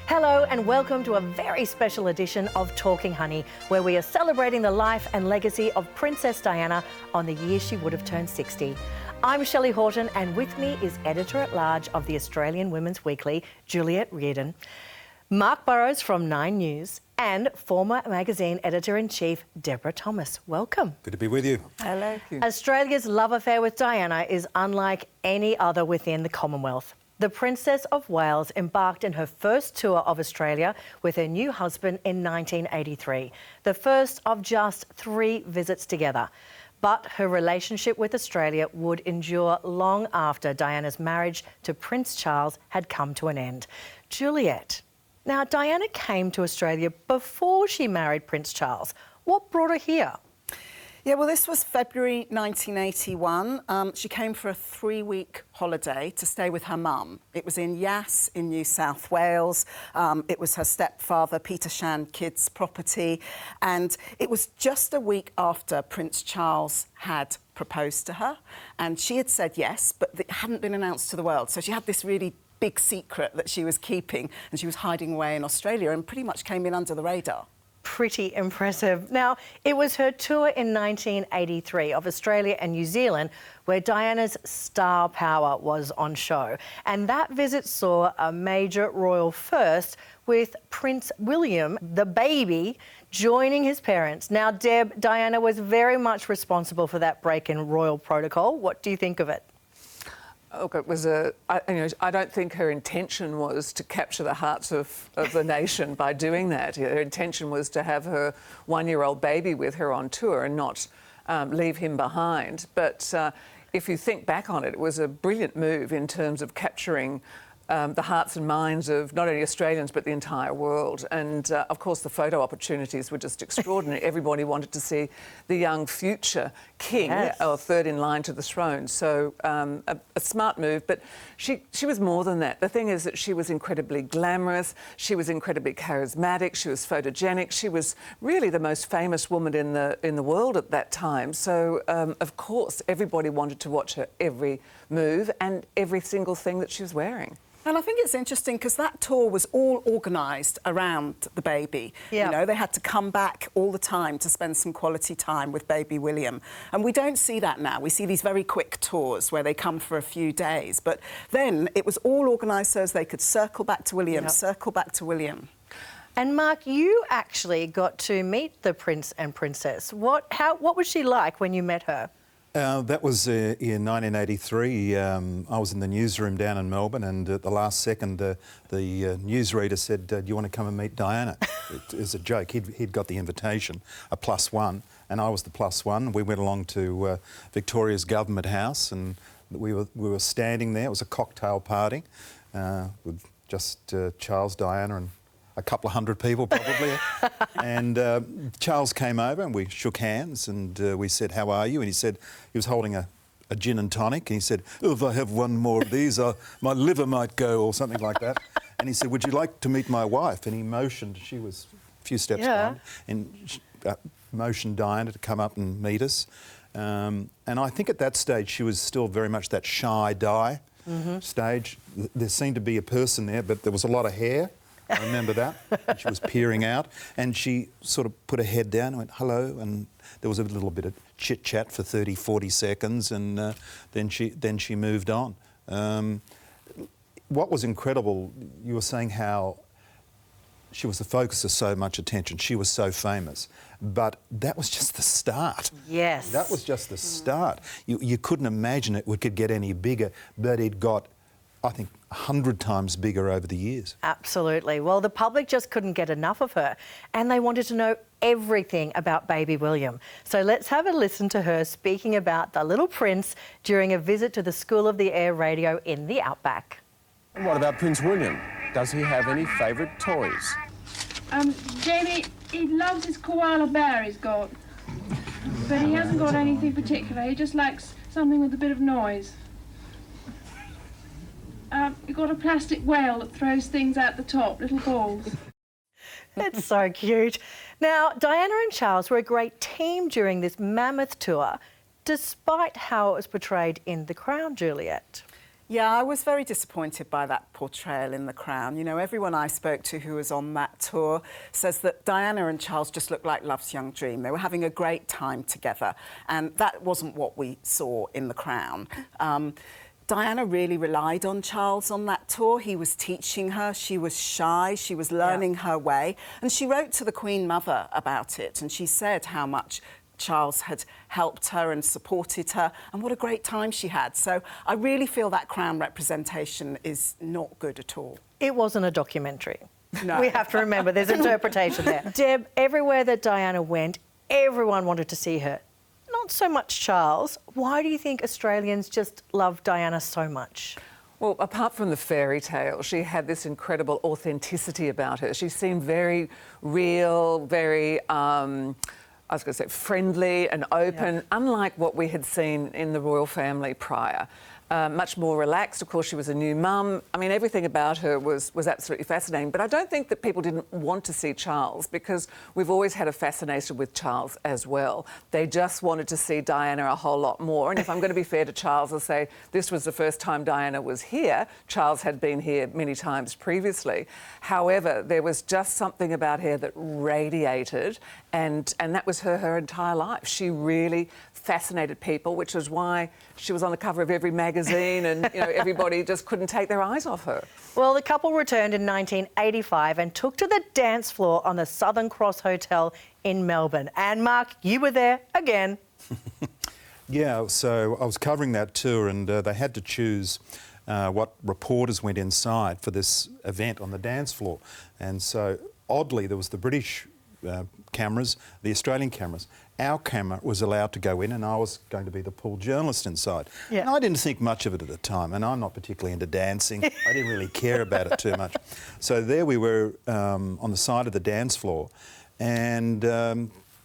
Hello and welcome to a very special edition of Talking Honey, where we are celebrating the life and legacy of Princess Diana on the year she would have turned 60. I'm Shelley Horton and with me is Editor-at-Large of the Australian Women's Weekly, Juliet Reardon, Mark Burrows from 9 News and former magazine Editor-in-Chief Deborah Thomas. Welcome. Good to be with you. Hello. Australia's love affair with Diana is unlike any other within the Commonwealth. The Princess of Wales embarked in her first tour of Australia with her new husband in 1983, the first of just 3 visits together. But her relationship with Australia would endure long after Diana's marriage to Prince Charles had come to an end. Juliet, now Diana came to Australia before she married Prince Charles. What brought her here? Yeah, well, this was February 1981. She came for a 3-week holiday to stay with her mum. It was in Yass in New South Wales. It was her stepfather, Peter Shan Kidd's property. And it was just a week after Prince Charles had proposed to her. And she had said yes, but it hadn't been announced to the world. So she had this really big secret that she was keeping, and she was hiding away in Australia and pretty much came in under the radar. Pretty impressive. Now, it was her tour in 1983 of Australia and New Zealand where Diana's star power was on show. And that visit saw a major royal first with Prince William, the baby, joining his parents. Now, Deb, Diana was very much responsible for that break in royal protocol. What do you think of it? Look, it was I don't think her intention was to capture the hearts of the nation by doing that. Her intention was to have her 1-year-old baby with her on tour and not leave him behind. But if you think back on it, it was a brilliant move in terms of capturing the hearts and minds of not only Australians but the entire world. And of course the photo opportunities were just extraordinary. Everybody wanted to see the young future king, yes, or third in line to the throne. So a smart move, but she was more than that. The thing is that she was incredibly glamorous, she was incredibly charismatic, she was photogenic, she was really the most famous woman in the world at that time. So of course everybody wanted to watch her every move and every single thing that she was wearing. And I think it's interesting because that tour was all organised around the baby. Yep. You know, they had to come back all the time to spend some quality time with baby William. And we don't see that now. We see these very quick tours where they come for a few days. But then it was all organised so as they could circle back to William, yep, circle back to William. And Mark, you actually got to meet the Prince and Princess. What was she like when you met her? That was in 1983. I was in the newsroom down in Melbourne, and at the last second, the newsreader said, "Do you want to come and meet Diana?" It was a joke. He'd got the invitation, a +1, and I was the +1. We went along to Victoria's Government House, and we were standing there. It was a cocktail party with just Charles, Diana, and a couple of hundred people probably. And Charles came over and we shook hands and we said, "How are you?" And he said, he was holding a gin and tonic, and he said, "Oh, if I have one more of these, my liver might go," or something like that. And he said, "Would you like to meet my wife?" And he motioned, she was a few steps behind, and motioned Diana to come up and meet us. And I think at that stage she was still very much that shy Di stage. There seemed to be a person there, but there was a lot of hair. I remember that. And she was peering out, and she sort of put her head down and went, "Hello," and there was a little bit of chit-chat for 30, 40 seconds, and then she moved on. What was incredible, you were saying how she was the focus of so much attention. She was so famous. But that was just the start. Yes. That was just the start. You couldn't imagine it could get any bigger, but it got, I think, 100 times bigger over the years. Absolutely. Well, the public just couldn't get enough of her and they wanted to know everything about baby William. So let's have a listen to her speaking about the little prince during a visit to the School of the Air radio in the Outback. And what about Prince William? Does he have any favourite toys? Jamie, he loves his koala bear he's got. But he hasn't got anything particular. He just likes something with a bit of noise. You've got a plastic whale that throws things out the top, little balls. It's so cute. Now, Diana and Charles were a great team during this mammoth tour, despite how it was portrayed in The Crown, Juliet. Yeah, I was very disappointed by that portrayal in The Crown. You know, everyone I spoke to who was on that tour says that Diana and Charles just looked like love's young dream. They were having a great time together, and that wasn't what we saw in The Crown. Diana really relied on Charles on that tour. He was teaching her. She was shy. She was learning her way. And she wrote to the Queen Mother about it, and she said how much Charles had helped her and supported her, and what a great time she had. So I really feel that Crown representation is not good at all. It wasn't a documentary. No. We have to remember there's interpretation there. Deb, everywhere that Diana went, everyone wanted to see her. Not so much Charles. Why do you think Australians just love Diana so much? Well, apart from the fairy tale, she had this incredible authenticity about her. She seemed very real, very I was going to say friendly and open, unlike what we had seen in the royal family prior. Much more relaxed. Of course, she was a new mum. I mean, everything about her was absolutely fascinating. But I don't think that people didn't want to see Charles, because we've always had a fascination with Charles as well. They just wanted to see Diana a whole lot more. And if I'm going to be fair to Charles, I'll say this was the first time Diana was here. Charles had been here many times previously. However, there was just something about her that radiated, and that was her entire life. She really fascinated people, which was why she was on the cover of every magazine, and you know, everybody just couldn't take their eyes off her. Well, the couple returned in 1985 and took to the dance floor on the Southern Cross Hotel in Melbourne. And Mark, you were there again. Yeah, so I was covering that tour, and they had to choose what reporters went inside for this event on the dance floor. And so, oddly, there was the British cameras, the Australian cameras. Our camera was allowed to go in, and I was going to be the pool journalist inside. Yeah. And I didn't think much of it at the time, and I'm not particularly into dancing. I didn't really care about it too much. So there we were on the side of the dance floor, and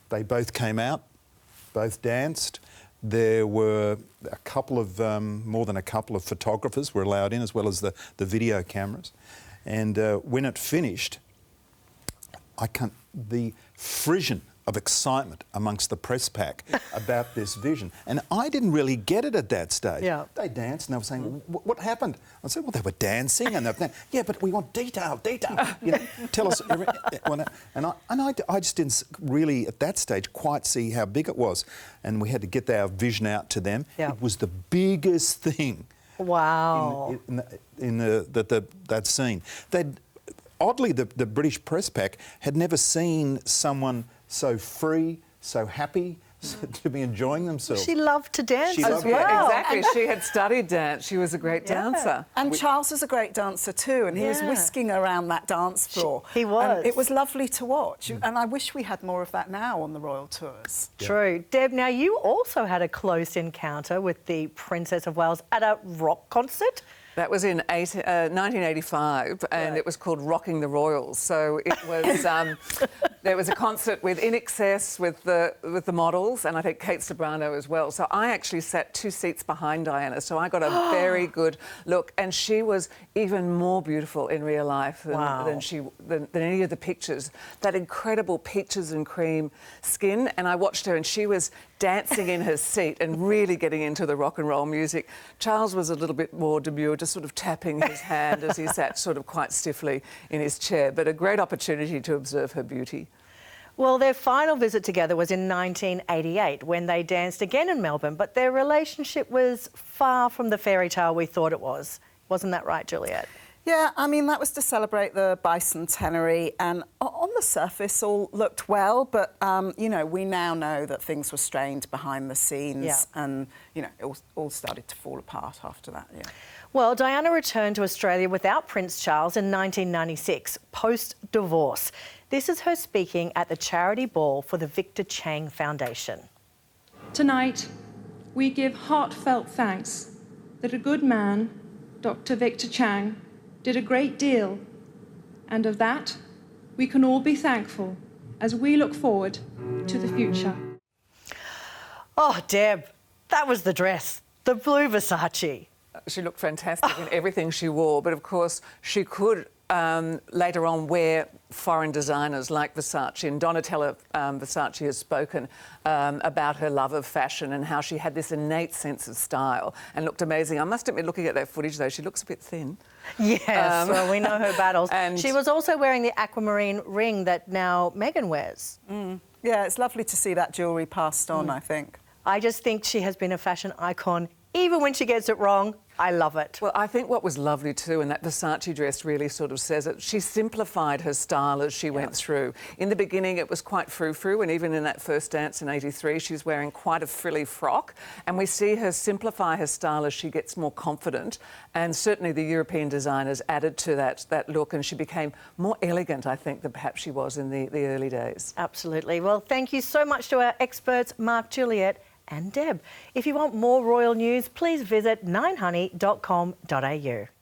they both came out, both danced. There were a couple of, more than a couple of photographers were allowed in, as well as the video cameras. And when it finished, the frisson of excitement amongst the press pack about this vision. And I didn't really get it at that stage. Yeah. They danced and they were saying, what happened? I said, well, they were dancing and they were yeah, but we want detail. You know, tell us. And I just didn't really, at that stage, quite see how big it was. And we had to get our vision out to them. Yeah. It was the biggest thing. Wow. In that scene. Oddly, the British press pack had never seen someone so free, so happy, to be enjoying themselves. She loved to dance She as loved- well. Yeah, exactly. She had studied dance. She was a great dancer. And Charles was a great dancer too, and he was Yeah. whisking around that dance floor. He was. And it was lovely to watch, and I wish we had more of that now on the royal tours. True. Deb, now you also had a close encounter with the Princess of Wales at a rock concert. That was in 1985, and it was called Rocking the Royals. So it was there was a concert with In Excess with the models, and I think Kate Sobrano as well. So I actually sat 2 seats behind Diana, so I got a very good look. And she was even more beautiful in real life than any of the pictures. That incredible peaches and cream skin, and I watched her, and she was dancing in her seat and really getting into the rock and roll music. Charles was a little bit more demure, just sort of tapping his hand as he sat sort of quite stiffly in his chair, but a great opportunity to observe her beauty. Well, their final visit together was in 1988 when they danced again in Melbourne, but their relationship was far from the fairy tale we thought it was. Wasn't that right, Juliet? Yeah, I mean, that was to celebrate the bicentenary, and on the surface all looked well, but, you know, we now know that things were strained behind the scenes, and, you know, it all started to fall apart after that, yeah. Well, Diana returned to Australia without Prince Charles in 1996, post-divorce. This is her speaking at the charity ball for the Victor Chang Foundation. Tonight, we give heartfelt thanks that a good man, Dr. Victor Chang, did a great deal, and of that, we can all be thankful as we look forward to the future. Oh, Deb, that was the dress, the blue Versace. She looked fantastic in everything she wore, but of course she could later on wear foreign designers like Versace, and Donatella Versace has spoken about her love of fashion and how she had this innate sense of style and looked amazing. I must admit, looking at that footage though, she looks a bit thin. Yes, well, we know her battles. And she was also wearing the aquamarine ring that now Meghan wears. Yeah, it's lovely to see that jewellery passed on, I think. I just think she has been a fashion icon. Even when she gets it wrong, I love it. Well, I think what was lovely too, and that Versace dress really sort of says it, she simplified her style as she went through. In the beginning, it was quite frou-frou, and even in that first dance in '83, she's wearing quite a frilly frock. And we see her simplify her style as she gets more confident. And certainly the European designers added to that look, and she became more elegant, I think, than perhaps she was in the early days. Absolutely. Well, thank you so much to our experts, Mark, Juliet and Deb. If you want more royal news, please visit 9honey.com.au.